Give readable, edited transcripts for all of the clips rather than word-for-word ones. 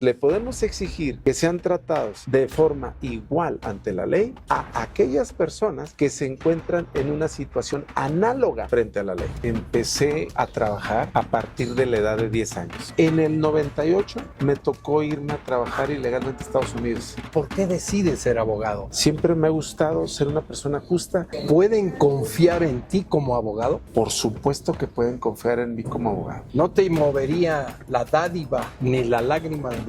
Le podemos exigir que sean tratados de forma igual ante la ley a aquellas personas que se encuentran en una situación análoga frente a la ley. Empecé a trabajar a partir de la edad de 10 años. En el 98 me tocó irme a trabajar ilegalmente a Estados Unidos. ¿Por qué decides ser abogado? Siempre me ha gustado ser una persona justa. ¿Pueden confiar en ti como abogado? Por supuesto que pueden confiar en mí como abogado. ¿No te movería la dádiva ni la lágrima de mujer?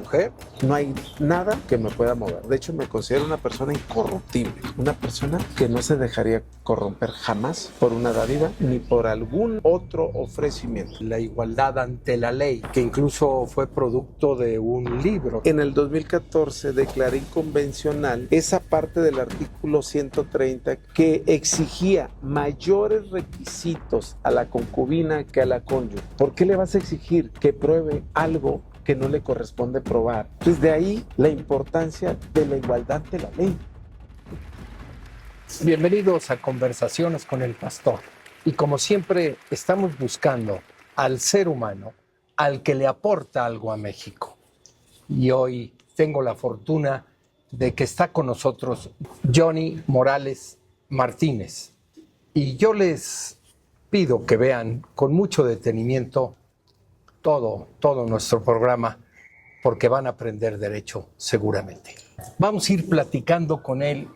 No hay nada que me pueda mover. De hecho, me considero una persona incorruptible. Una persona que no se dejaría corromper jamás por una dádiva ni por algún otro ofrecimiento. La igualdad ante la ley, que incluso fue producto de un libro. En el 2014 declaré inconvencional esa parte del artículo 130 que exigía mayores requisitos a la concubina que a la cónyuge. ¿Por qué le vas a exigir que pruebe algo que no le corresponde probar? Entonces, de ahí la importancia de la igualdad de la ley. Bienvenidos a Conversaciones con el Pastor. Y como siempre, estamos buscando al ser humano, al que le aporta algo a México. Y hoy tengo la fortuna de que está con nosotros Johnny Morales Martínez. Y yo les pido que vean con mucho detenimiento todo nuestro programa, porque van a aprender derecho seguramente. Vamos a ir platicando con él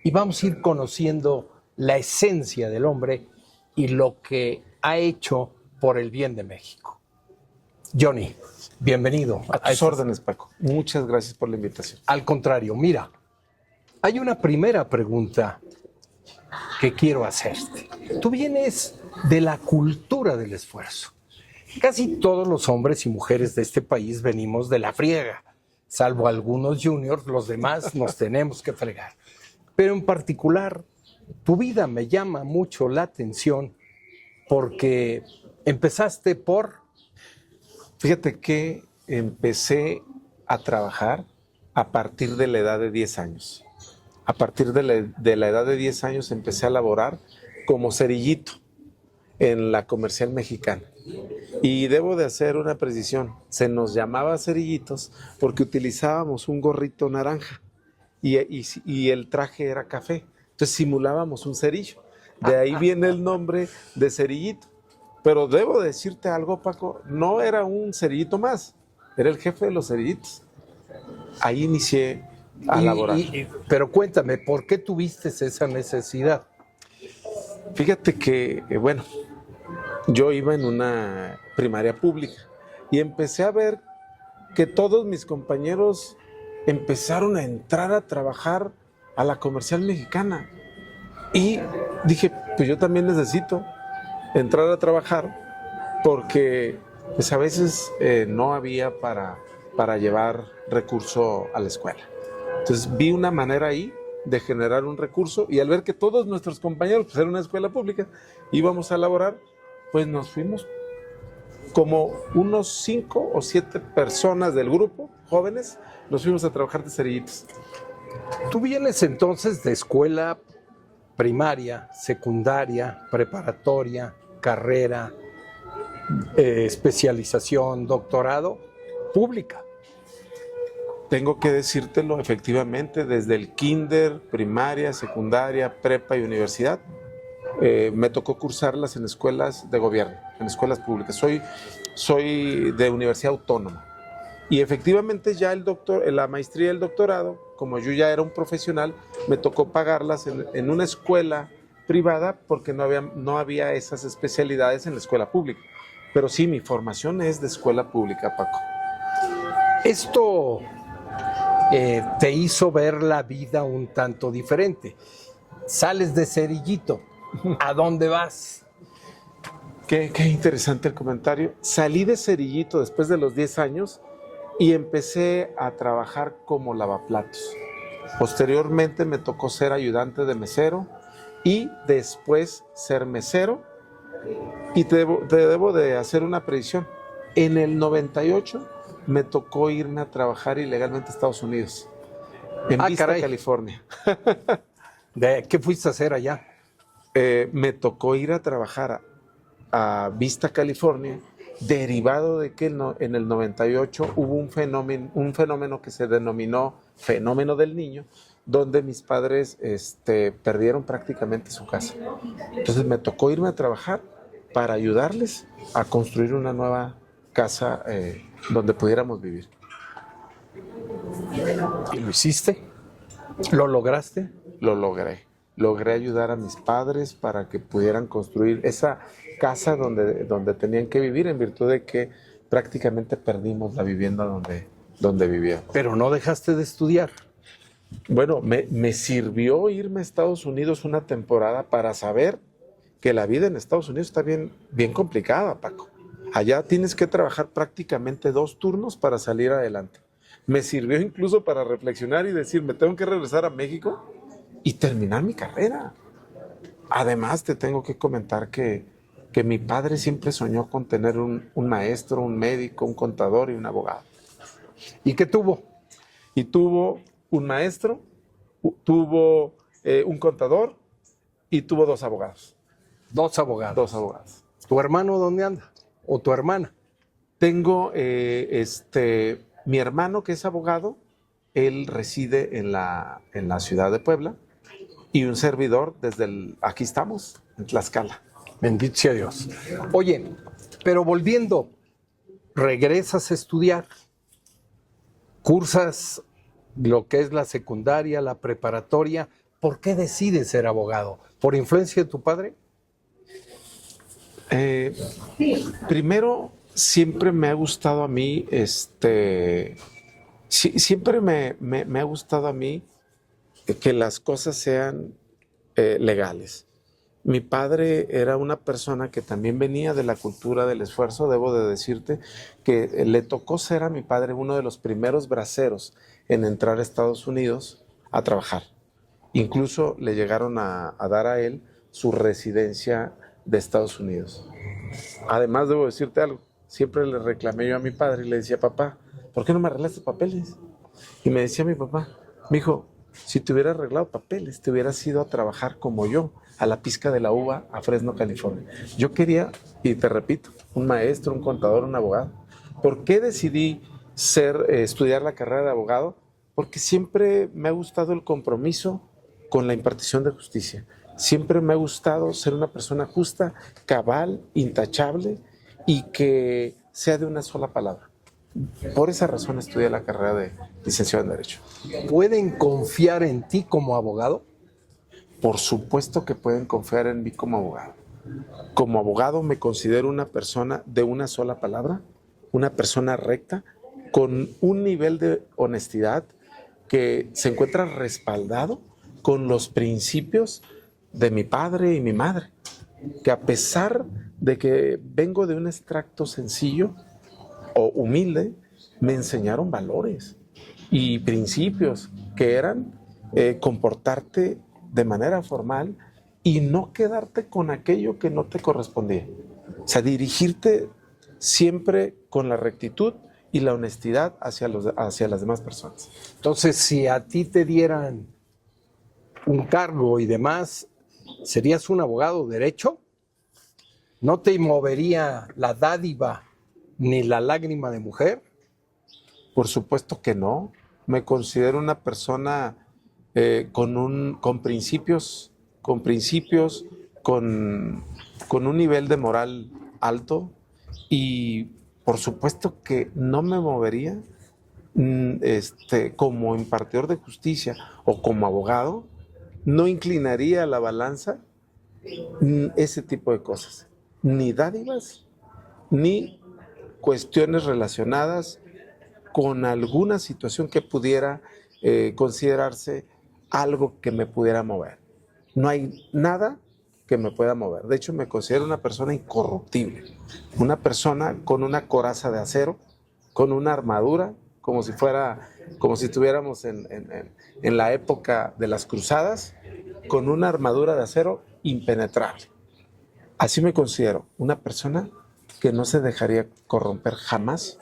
y vamos a ir conociendo la esencia del hombre y lo que ha hecho por el bien de México. Johnny, bienvenido. A tus órdenes, Paco. Muchas gracias por la invitación. Al contrario, mira, hay una primera pregunta que quiero hacerte. Tú vienes de la cultura del esfuerzo. Casi todos los hombres y mujeres de este país venimos de la friega, salvo algunos juniors, los demás nos tenemos que fregar. Pero en particular, tu vida me llama mucho la atención porque empezaste por... Fíjate que empecé a trabajar a partir de la edad de 10 años. A partir de la edad de 10 años empecé a laborar como cerillito en la Comercial Mexicana. Y debo de hacer una precisión, se nos llamaba cerillitos porque utilizábamos un gorrito naranja y el traje era café, entonces simulábamos un cerillo, de ahí viene el nombre de cerillito. Pero debo decirte algo, Paco, no era un cerillito más, era el jefe de los cerillitos. Ahí inicié a laborar. Pero cuéntame, ¿por qué tuviste esa necesidad? Fíjate que, bueno, yo iba en una primaria pública y empecé a ver que todos mis compañeros empezaron a entrar a trabajar a la Comercial Mexicana. Y dije, pues yo también necesito entrar a trabajar porque pues a veces no había para llevar recurso a la escuela. Entonces vi una manera ahí de generar un recurso y al ver que todos nuestros compañeros, pues era una escuela pública, íbamos a laborar, pues nos fuimos como unos 5 o 7 personas del grupo, jóvenes, nos fuimos a trabajar de cerillitos. Tú vienes entonces de escuela primaria, secundaria, preparatoria, carrera, especialización, doctorado, pública. Tengo que decírtelo, efectivamente, desde el kinder, primaria, secundaria, prepa y universidad, me tocó cursarlas en escuelas de gobierno, en escuelas públicas. Soy de universidad autónoma. Y efectivamente ya la maestría y el doctorado, como yo ya era un profesional, me tocó pagarlas en una escuela privada porque no había esas especialidades en la escuela pública. Pero sí, mi formación es de escuela pública, Paco. Esto te hizo ver la vida un tanto diferente. Sales de cerillito, ¿a dónde vas? Qué interesante el comentario. Salí de cerillito después de los 10 años y empecé a trabajar como lavaplatos. Posteriormente me tocó ser ayudante de mesero y después ser mesero. Y te debo de hacer una predicción. En el 98 me tocó irme a trabajar ilegalmente a Estados Unidos, en Vista, caray. California. ¿Qué fuiste a hacer allá? Me tocó ir a trabajar a Vista, California, derivado de que en el 98 hubo un fenómeno que se denominó fenómeno del niño, donde mis padres perdieron prácticamente su casa. Entonces me tocó irme a trabajar para ayudarles a construir una nueva casa donde pudiéramos vivir. ¿Y lo hiciste? ¿Lo lograste? Lo logré. Logré ayudar a mis padres para que pudieran construir esa casa donde tenían que vivir, en virtud de que prácticamente perdimos la vivienda donde vivíamos. Pero no dejaste de estudiar. Bueno, me sirvió irme a Estados Unidos una temporada para saber que la vida en Estados Unidos está bien, bien complicada, Paco. Allá tienes que trabajar prácticamente 2 turnos para salir adelante. Me sirvió incluso para reflexionar y decir, me tengo que regresar a México y terminar mi carrera. Además, te tengo que comentar que mi padre siempre soñó con tener un maestro, un médico, un contador y un abogado. ¿Y qué tuvo? Y tuvo un maestro, tuvo un contador y tuvo 2 abogados. 2 abogados. 2 abogados. ¿Tu hermano dónde anda? ¿O tu hermana? Tengo mi hermano que es abogado, él reside en la ciudad de Puebla, y un servidor aquí estamos, en Tlaxcala. Bendito sea Dios. Oye, pero volviendo, regresas a estudiar, cursas lo que es la secundaria, la preparatoria. ¿Por qué decides ser abogado? ¿Por influencia de tu padre? Primero, siempre me ha gustado a mí, siempre me ha gustado a mí que las cosas sean legales. Mi padre era una persona que también venía de la cultura del esfuerzo. Debo de decirte que le tocó ser a mi padre uno de los primeros braceros en entrar a Estados Unidos a trabajar. Incluso le llegaron a dar a él su residencia de Estados Unidos. Además, debo decirte algo, siempre le reclamé yo a mi padre y le decía, papá, ¿por qué no me arreglas tus papeles? Y me decía mi papá, mijo, si te hubiera arreglado papeles, te hubieras ido a trabajar como yo, a la pizca de la uva, a Fresno, California. Yo quería, y te repito, un maestro, un contador, un abogado. ¿Por qué decidí estudiar la carrera de abogado? Porque siempre me ha gustado el compromiso con la impartición de justicia. Siempre me ha gustado ser una persona justa, cabal, intachable y que sea de una sola palabra. Por esa razón estudié la carrera de licenciado en Derecho. ¿Pueden confiar en ti como abogado? Por supuesto que pueden confiar en mí como abogado. Como abogado me considero una persona de una sola palabra, una persona recta, con un nivel de honestidad que se encuentra respaldado con los principios de mi padre y mi madre, que a pesar de que vengo de un extracto sencillo o humilde, me enseñaron valores y principios que eran comportarte de manera formal y no quedarte con aquello que no te correspondía. O sea, dirigirte siempre con la rectitud y la honestidad hacia las demás personas. Entonces, si a ti te dieran un cargo y demás, ¿serías un abogado derecho? ¿No te movería la dádiva ni la lágrima de mujer? Por supuesto que no. Me considero una persona con principios, con un nivel de moral alto, y por supuesto que no me movería como impartidor de justicia o como abogado, no inclinaría la balanza ese tipo de cosas, ni dádivas, ni cuestiones relacionadas con alguna situación que pudiera considerarse algo que me pudiera mover. No hay nada que me pueda mover. De hecho, me considero una persona incorruptible, una persona con una coraza de acero, con una armadura, como si estuviéramos en la época de las cruzadas, con una armadura de acero impenetrable. Así me considero, una persona que no se dejaría corromper jamás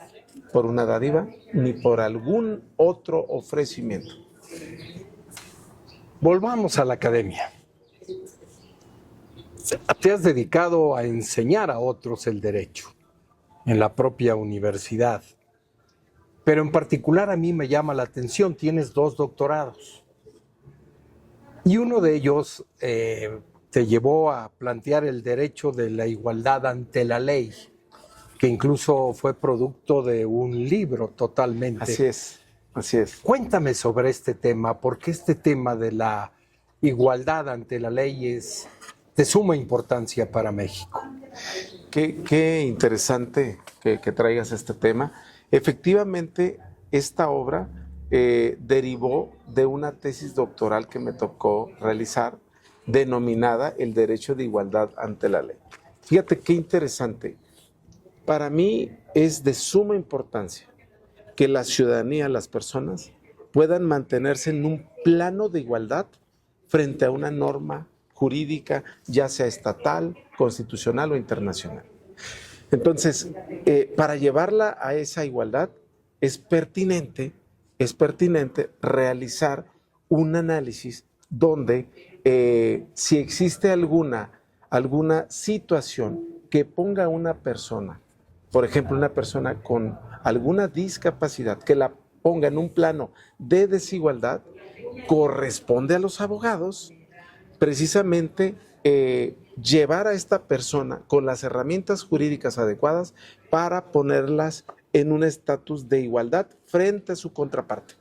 por una dádiva ni por algún otro ofrecimiento. Volvamos a la academia. Te has dedicado a enseñar a otros el derecho. en la propia universidad. Pero en particular a mí me llama la atención, tienes 2 doctorados. Y uno de ellos te llevó a plantear el derecho de la igualdad ante la ley, que incluso fue producto de un libro totalmente. Así es, así es. Cuéntame sobre este tema, porque este tema de la igualdad ante la ley es de suma importancia para México. Qué interesante que traigas este tema. Efectivamente, esta obra derivó de una tesis doctoral que me tocó realizar, denominada El derecho de igualdad ante la ley. Fíjate qué interesante. Para mí es de suma importancia que la ciudadanía, las personas, puedan mantenerse en un plano de igualdad frente a una norma jurídica, ya sea estatal, constitucional o internacional. Entonces, para llevarla a esa igualdad, es pertinente realizar un análisis donde si existe alguna situación que ponga a una persona, por ejemplo, una persona con alguna discapacidad, que la ponga en un plano de desigualdad, corresponde a los abogados precisamente llevar a esta persona con las herramientas jurídicas adecuadas para ponerlas en un estatus de igualdad frente a su contraparte.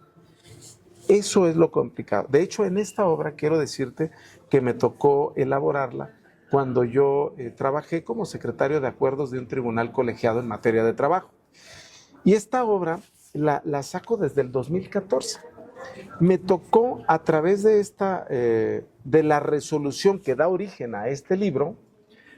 Eso es lo complicado. De hecho, en esta obra quiero decirte que me tocó elaborarla cuando yo trabajé como secretario de acuerdos de un tribunal colegiado en materia de trabajo. Y esta obra la saco desde el 2014. Me tocó a través de de la resolución que da origen a este libro,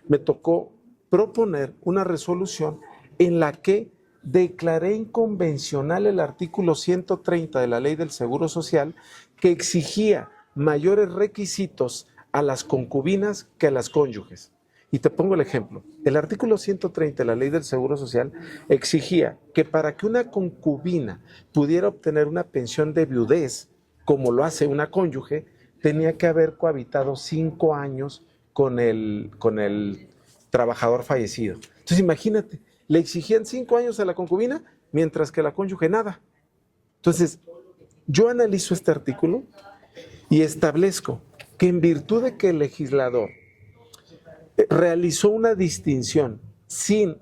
me tocó proponer una resolución en la que declaré inconvencional el artículo 130 de la Ley del Seguro Social, que exigía mayores requisitos a las concubinas que a las cónyuges. Y te pongo el ejemplo. El artículo 130 de la Ley del Seguro Social exigía que para que una concubina pudiera obtener una pensión de viudez, como lo hace una cónyuge, tenía que haber cohabitado 5 años con el trabajador fallecido. Entonces imagínate, le exigían 5 años a la concubina, mientras que la cónyuge nada. Entonces, yo analizo este artículo y establezco que en virtud de que el legislador realizó una distinción sin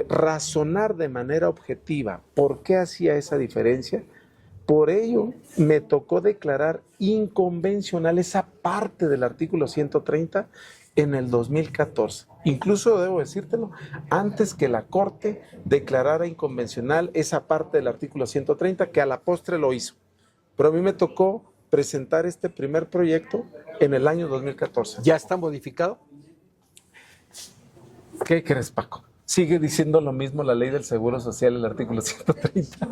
razonar de manera objetiva por qué hacía esa diferencia, por ello me tocó declarar inconvencional esa parte del artículo 130 en el 2014. Incluso debo decírtelo, antes que la Corte declarara inconvencional esa parte del artículo 130, que a la postre lo hizo. Pero a mí me tocó presentar este primer proyecto en el año 2014. ¿Ya está modificado? ¿Qué crees, Paco? Sigue diciendo lo mismo la Ley del Seguro Social, el artículo 130.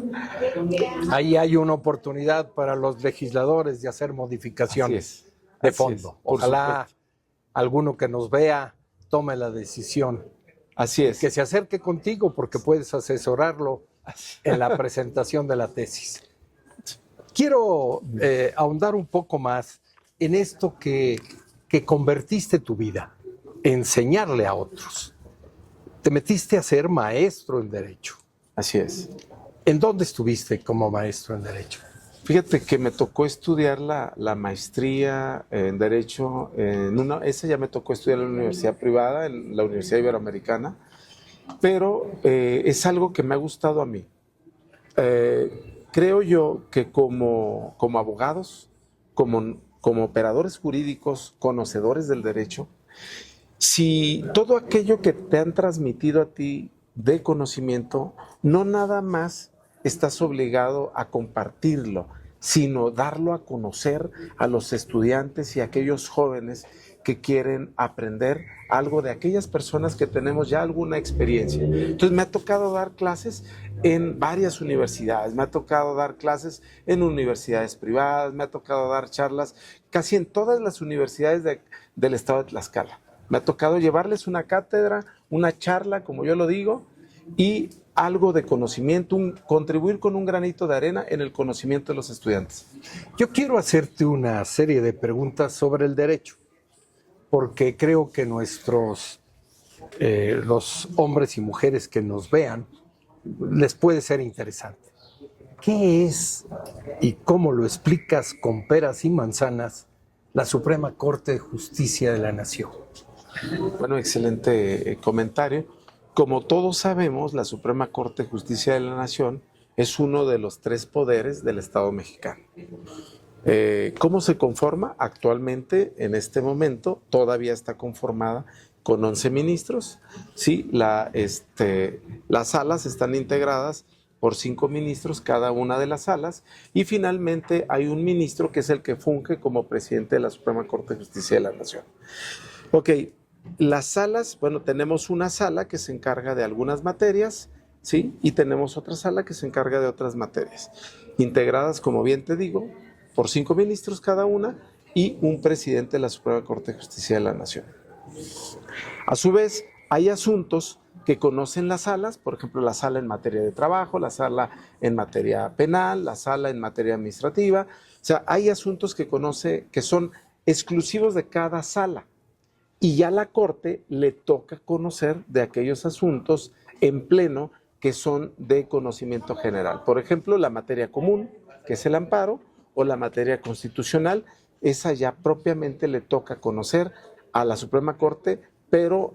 Ahí hay una oportunidad para los legisladores de hacer modificaciones de fondo. Ojalá alguno que nos vea tome la decisión. Así es. Que se acerque contigo porque puedes asesorarlo en la presentación de la tesis. Quiero ahondar un poco más en esto que convertiste tu vida, enseñarle a otros. Te metiste a ser maestro en Derecho. Así es. ¿En dónde estuviste como maestro en Derecho? Fíjate que me tocó estudiar la maestría en Derecho, esa ya me tocó estudiar en la universidad privada, en la Universidad Iberoamericana, pero es algo que me ha gustado a mí. Creo yo que como abogados, como operadores jurídicos, conocedores del derecho, si todo aquello que te han transmitido a ti de conocimiento, no nada más estás obligado a compartirlo, sino darlo a conocer a los estudiantes y a aquellos jóvenes que quieren aprender algo de aquellas personas que tenemos ya alguna experiencia. Entonces me ha tocado dar clases en varias universidades, me ha tocado dar clases en universidades privadas, me ha tocado dar charlas casi en todas las universidades del estado de Tlaxcala. Me ha tocado llevarles una cátedra, una charla, como yo lo digo, y algo de conocimiento, contribuir con un granito de arena en el conocimiento de los estudiantes. Yo quiero hacerte una serie de preguntas sobre el derecho, porque creo que nuestros los hombres y mujeres que nos vean, les puede ser interesante. ¿Qué es y cómo lo explicas con peras y manzanas la Suprema Corte de Justicia de la Nación? Bueno, excelente comentario. Como todos sabemos, la Suprema Corte de Justicia de la Nación es uno de los 3 poderes del Estado mexicano. ¿Cómo se conforma? Actualmente, en este momento, todavía está conformada con 11 ministros. Sí, las salas están integradas por 5 ministros cada una de las salas, y finalmente hay un ministro que es el que funge como presidente de la Suprema Corte de Justicia de la Nación. Ok, las salas, bueno, tenemos una sala que se encarga de algunas materias, ¿sí? Y tenemos otra sala que se encarga de otras materias, integradas, como bien te digo, por 5 ministros cada una y un presidente de la Suprema Corte de Justicia de la Nación. A su vez, hay asuntos que conocen las salas, por ejemplo, la sala en materia de trabajo, la sala en materia penal, la sala en materia administrativa. O sea, hay asuntos que conoce, que son exclusivos de cada sala. Y ya a la Corte le toca conocer de aquellos asuntos en pleno que son de conocimiento general. Por ejemplo, la materia común, que es el amparo, o la materia constitucional, esa ya propiamente le toca conocer a la Suprema Corte, pero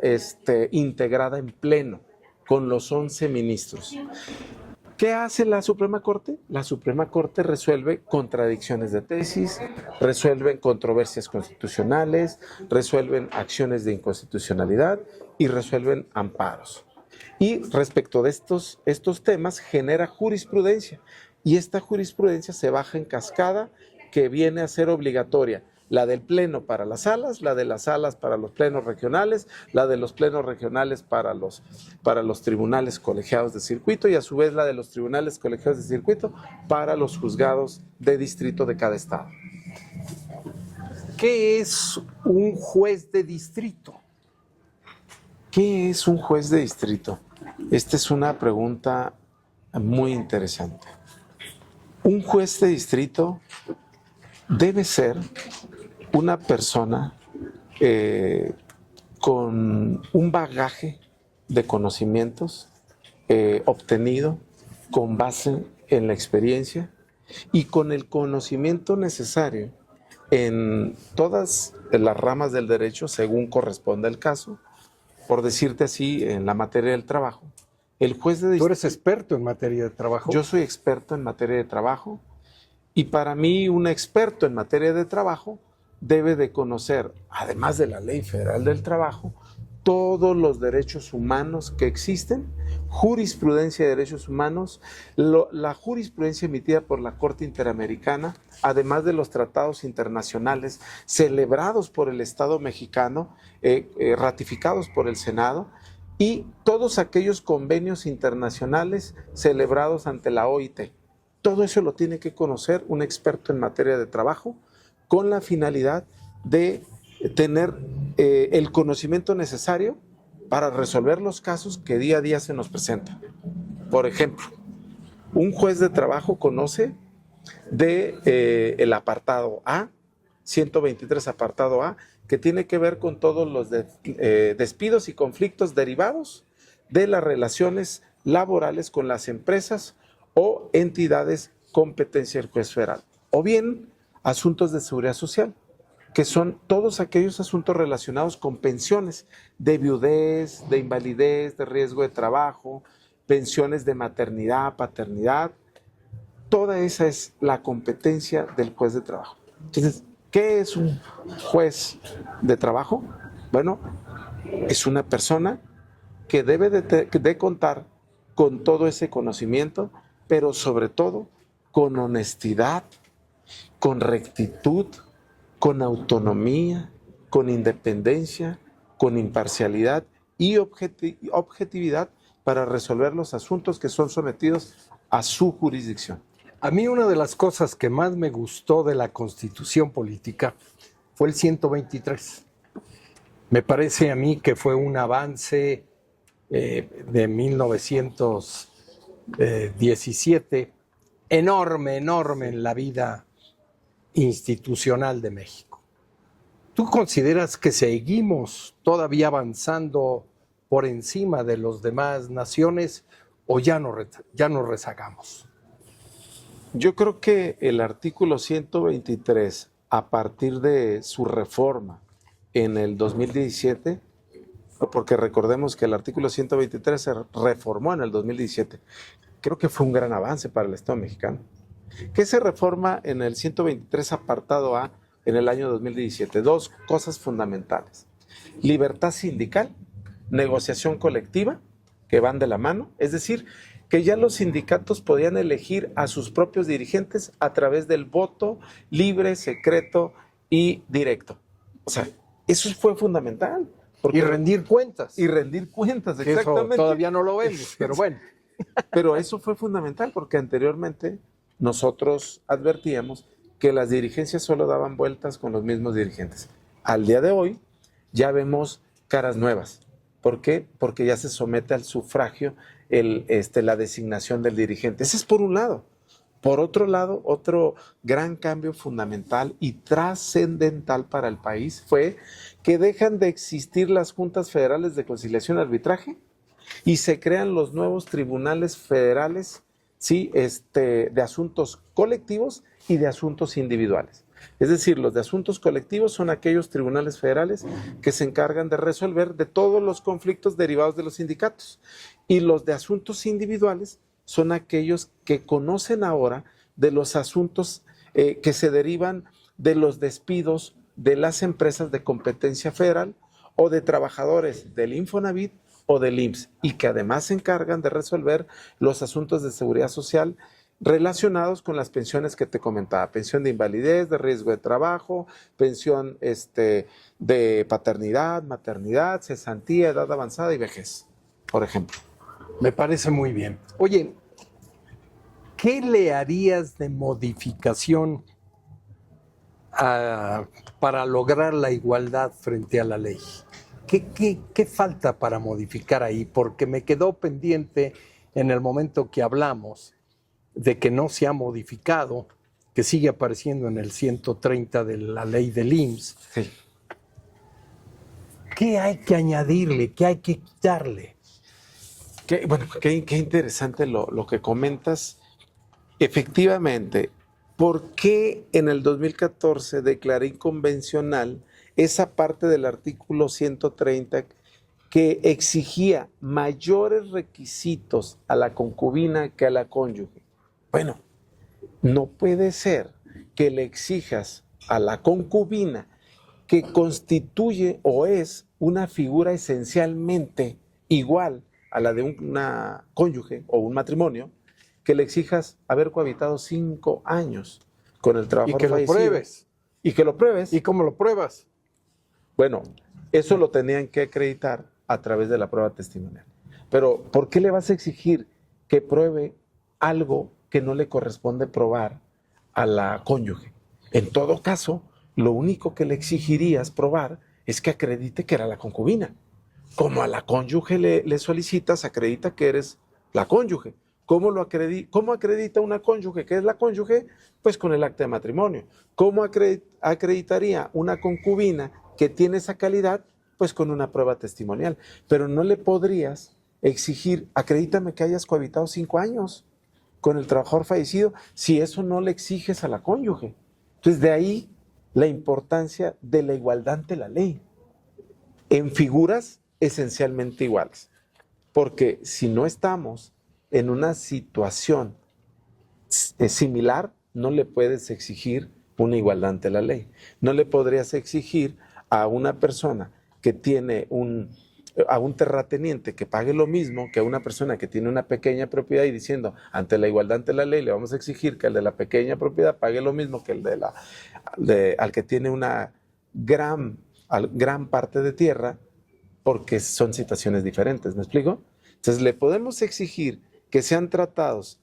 integrada en pleno, con los 11 ministros. ¿Qué hace la Suprema Corte? La Suprema Corte resuelve contradicciones de tesis, resuelven controversias constitucionales, resuelven acciones de inconstitucionalidad y resuelven amparos. Y respecto de estos temas genera jurisprudencia, y esta jurisprudencia se baja en cascada, que viene a ser obligatoria. La del pleno para las salas, la de las salas para los plenos regionales, la de los plenos regionales para los tribunales colegiados de circuito, y a su vez la de los tribunales colegiados de circuito para los juzgados de distrito de cada estado. ¿Qué es un juez de distrito? ¿Qué es un juez de distrito? Esta es una pregunta muy interesante. Un juez de distrito debe ser una persona con un bagaje de conocimientos obtenido con base en la experiencia y con el conocimiento necesario en todas las ramas del derecho, según corresponda el caso. Por decirte así, en la materia del trabajo, el juez de distrito... ¿Tú eres experto en materia de trabajo? Yo soy experto en materia de trabajo, y para mí un experto en materia de trabajo debe de conocer, además de la Ley Federal del Trabajo, todos los derechos humanos que existen, jurisprudencia de derechos humanos, la jurisprudencia emitida por la Corte Interamericana, además de los tratados internacionales celebrados por el Estado mexicano, ratificados por el Senado, y todos aquellos convenios internacionales celebrados ante la OIT. Todo eso lo tiene que conocer un experto en materia de trabajo, con la finalidad de tener el conocimiento necesario para resolver los casos que día a día se nos presentan. Por ejemplo, un juez de trabajo conoce el apartado A, 123 apartado A, que tiene que ver con todos los despidos y conflictos derivados de las relaciones laborales con las empresas o entidades competencia del juez federal, o bien asuntos de seguridad social, que son todos aquellos asuntos relacionados con pensiones de viudez, de invalidez, de riesgo de trabajo, pensiones de maternidad, paternidad. Toda esa es la competencia del juez de trabajo. Entonces, ¿qué es un juez de trabajo? Bueno, es una persona que debe de contar con todo ese conocimiento, pero sobre todo con honestidad, con rectitud, con autonomía, con independencia, con imparcialidad y objetividad para resolver los asuntos que son sometidos a su jurisdicción. A mí una de las cosas que más me gustó de la Constitución política fue el 123. Me parece a mí que fue un avance de 1917 enorme en la vida institucional de México. ¿Tú consideras que seguimos todavía avanzando por encima de las demás naciones o ya nos rezagamos? Yo creo que el artículo 123, a partir de su reforma en el 2017, porque recordemos que el artículo 123 se reformó en el 2017, creo que fue un gran avance para el Estado mexicano. ¿Qué se reforma en el 123 apartado A en el año 2017? Dos cosas fundamentales: libertad sindical, negociación colectiva, que van de la mano, es decir, que ya los sindicatos podían elegir a sus propios dirigentes a través del voto libre, secreto y directo. O sea, eso fue fundamental. Y rendir cuentas. Y rendir cuentas, que exactamente. Eso todavía no lo vemos, pero bueno. Pero eso fue fundamental porque anteriormente nosotros advertíamos que las dirigencias solo daban vueltas con los mismos dirigentes. Al día de hoy ya vemos caras nuevas. ¿Por qué? Porque ya se somete al sufragio la designación del dirigente. Ese es por un lado. Por otro lado, otro gran cambio fundamental y trascendental para el país fue que dejan de existir las juntas federales de conciliación y arbitraje y se crean los nuevos tribunales federales, ¿sí? De asuntos colectivos y de asuntos individuales. Es decir, los de asuntos colectivos son aquellos tribunales federales que se encargan de resolver de todos los conflictos derivados de los sindicatos. Y los de asuntos individuales son aquellos que conocen ahora de los asuntos que se derivan de los despidos de las empresas de competencia federal o de trabajadores del Infonavit o del IMSS, y que además se encargan de resolver los asuntos de seguridad social relacionados con las pensiones que te comentaba: pensión de invalidez, de riesgo de trabajo, pensión de paternidad, maternidad, cesantía, edad avanzada y vejez, por ejemplo. Me parece muy bien. Oye, ¿qué le harías de modificación para lograr la igualdad frente a la ley? ¿Qué falta para modificar ahí? Porque me quedó pendiente en el momento que hablamos de que no se ha modificado, que sigue apareciendo en el 130 de la ley del IMSS. Sí. ¿Qué hay que añadirle? ¿Qué hay que quitarle? Qué interesante lo que comentas. Efectivamente, ¿por qué en el 2014 declaré inconvencional esa parte del artículo 130 que exigía mayores requisitos a la concubina que a la cónyuge? Bueno, no puede ser que le exijas a la concubina, que constituye o es una figura esencialmente igual a la de una cónyuge o un matrimonio, que le exijas haber cohabitado 5 años con el trabajador fallecido. Y que lo pruebes. Y que lo pruebes. ¿Y cómo lo pruebas? Bueno, eso lo tenían que acreditar a través de la prueba testimonial. Pero, ¿por qué le vas a exigir que pruebe algo que no le corresponde probar a la cónyuge? En todo caso, lo único que le exigirías probar es que acredite que era la concubina. Como a la cónyuge le solicitas, acredita que eres la cónyuge. ¿Cómo acredita una cónyuge que es la cónyuge? Pues con el acta de matrimonio. ¿Cómo acreditaría una concubina que tiene esa calidad? Pues con una prueba testimonial. Pero no le podrías exigir: acredítame que hayas cohabitado 5 años con el trabajador fallecido, si eso no le exiges a la cónyuge. Entonces, de ahí la importancia de la igualdad ante la ley, en figuras esencialmente iguales. Porque si no estamos en una situación similar, no le puedes exigir una igualdad ante la ley. No le podrías exigir a una persona que tiene a un terrateniente que pague lo mismo que a una persona que tiene una pequeña propiedad, y diciendo: ante la igualdad ante la ley le vamos a exigir que el de la pequeña propiedad pague lo mismo que el al que tiene una gran parte de tierra, porque son situaciones diferentes. ¿Me explico? Entonces, le podemos exigir que sean tratados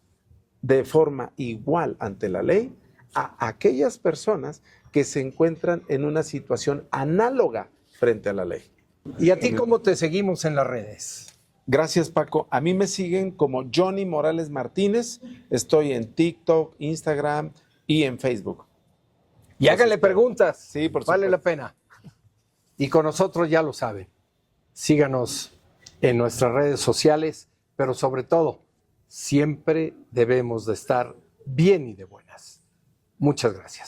de forma igual ante la ley a aquellas personas que se encuentran en una situación análoga frente a la ley. ¿Y a ti cómo te seguimos en las redes? Gracias, Paco. A mí me siguen como Johnny Morales Martínez. Estoy en TikTok, Instagram y en Facebook. Y háganle preguntas. Sí, por supuesto. Vale la pena. Y con nosotros ya lo saben. Síganos en nuestras redes sociales, pero sobre todo, siempre debemos de estar bien y de buenas. Muchas gracias.